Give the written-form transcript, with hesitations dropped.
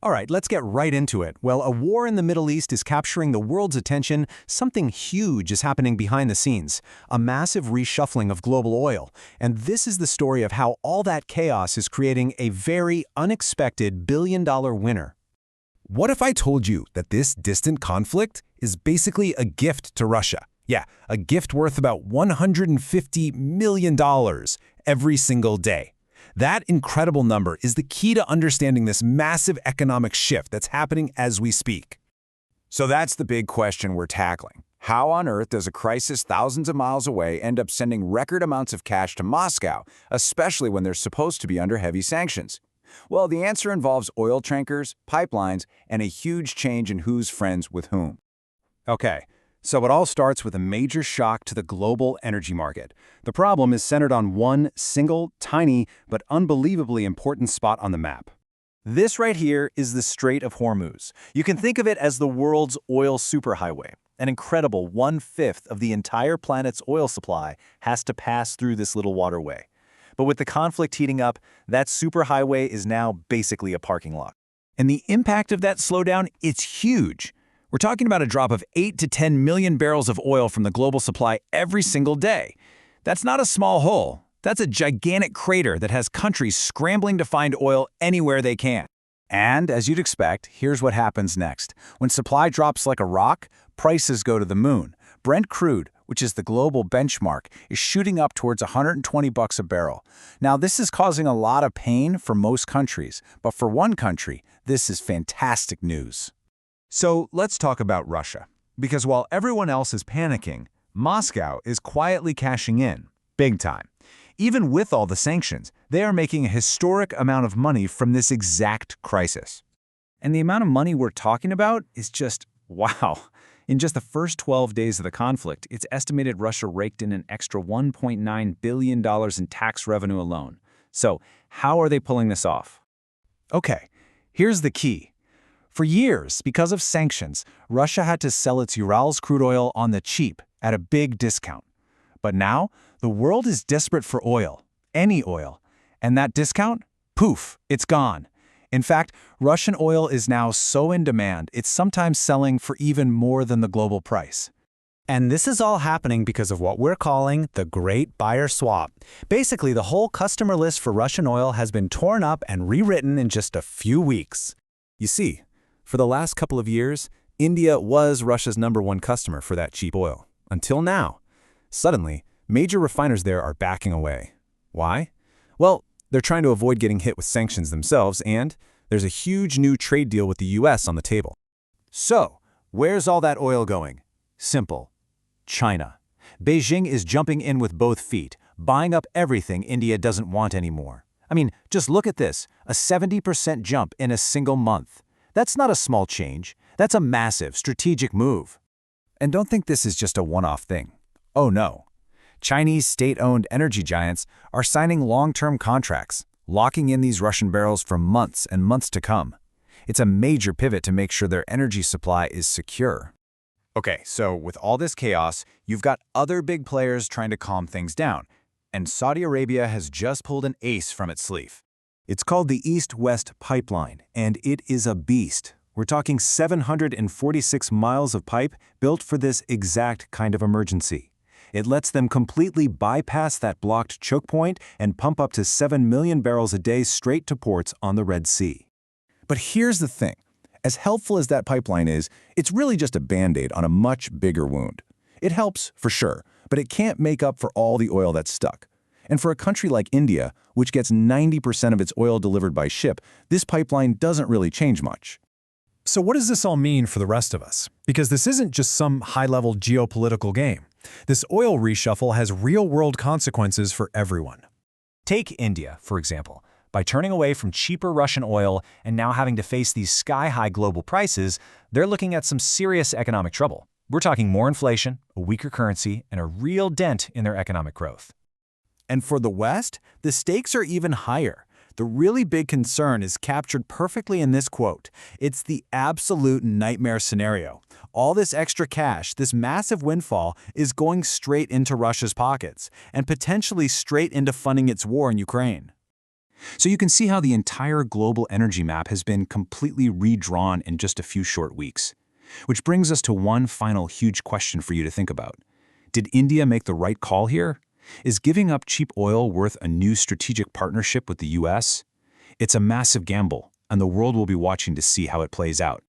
All right, let's get right into it. Well, a war in the Middle East is capturing the world's attention. Something huge is happening behind the scenes, a massive reshuffling of global oil. And this is the story of how all that chaos is creating a very unexpected billion-dollar winner. What if I told you that this distant conflict is basically a gift to Russia? Yeah, a gift worth about $150 million every single day. That incredible number is the key to understanding this massive economic shift that's happening as we speak. So that's the big question we're tackling. How on earth does a crisis thousands of miles away end up sending record amounts of cash to Moscow, especially when they're supposed to be under heavy sanctions? Well, the answer involves oil tankers, pipelines, and a huge change in who's friends with whom. Okay, so it all starts with a major shock to the global energy market. The problem is centered on one single, tiny, but unbelievably important spot on the map. This right here is the Strait of Hormuz. You can think of it as the world's oil superhighway. An incredible 1/5 of the entire planet's oil supply has to pass through this little waterway. But with the conflict heating up, that superhighway is now basically a parking lot. And the impact of that slowdown, it's huge. We're talking about a drop of 8 to 10 million barrels of oil from the global supply every single day. That's not a small hole. That's a gigantic crater that has countries scrambling to find oil anywhere they can. And as you'd expect, here's what happens next. When supply drops like a rock, prices go to the moon. Brent crude, which is the global benchmark, is shooting up towards $120 a barrel. Now, this is causing a lot of pain for most countries, but for one country, this is fantastic news. So let's talk about Russia, because while everyone else is panicking, Moscow is quietly cashing in, big time. Even with all the sanctions, they are making a historic amount of money from this exact crisis. And the amount of money we're talking about is just, wow. In just the first 12 days of the conflict, it's estimated Russia raked in an extra $1.9 billion in tax revenue alone. So how are they pulling this off? Okay, here's the key. For years, because of sanctions, Russia had to sell its Urals crude oil on the cheap at a big discount. But now, the world is desperate for oil, any oil. And that discount? Poof, it's gone. In fact, Russian oil is now so in demand, it's sometimes selling for even more than the global price. And this is all happening because of what we're calling the Great Buyer Swap. Basically, the whole customer list for Russian oil has been torn up and rewritten in just a few weeks. You see, for the last couple of years, India was Russia's #1 customer for that cheap oil. Until now. Suddenly, major refiners there are backing away. Why? Well, they're trying to avoid getting hit with sanctions themselves, and there's a huge new trade deal with the US on the table. So, where's all that oil going? Simple. China. Beijing is jumping in with both feet, buying up everything India doesn't want anymore. I mean, just look at this, a 70% jump in a single month. That's not a small change. That's a massive strategic move. And don't think this is just a one-off thing. Oh no. Chinese state-owned energy giants are signing long-term contracts, locking in these Russian barrels for months and months to come. It's a major pivot to make sure their energy supply is secure. Okay, so with all this chaos, you've got other big players trying to calm things down. And Saudi Arabia has just pulled an ace from its sleeve. It's called the East-West Pipeline, and it is a beast. We're talking 746 miles of pipe built for this exact kind of emergency. It lets them completely bypass that blocked choke point and pump up to 7 million barrels a day straight to ports on the Red Sea. But here's the thing. As helpful as that pipeline is, it's really just a Band-Aid on a much bigger wound. It helps, for sure, but it can't make up for all the oil that's stuck. And for a country like India, which gets 90% of its oil delivered by ship, this pipeline doesn't really change much. So what does this all mean for the rest of us? Because this isn't just some high-level geopolitical game. This oil reshuffle has real-world consequences for everyone. Take India, for example. By turning away from cheaper Russian oil and now having to face these sky-high global prices, they're looking at some serious economic trouble. We're talking more inflation, a weaker currency, and a real dent in their economic growth. And for the West, the stakes are even higher. The really big concern is captured perfectly in this quote. It's the absolute nightmare scenario. All this extra cash, this massive windfall, is going straight into Russia's pockets, and potentially straight into funding its war in Ukraine. So you can see how the entire global energy map has been completely redrawn in just a few short weeks. Which brings us to one final huge question for you to think about. Did India make the right call here? Is giving up cheap oil worth a new strategic partnership with the US? It's a massive gamble, and the world will be watching to see how it plays out.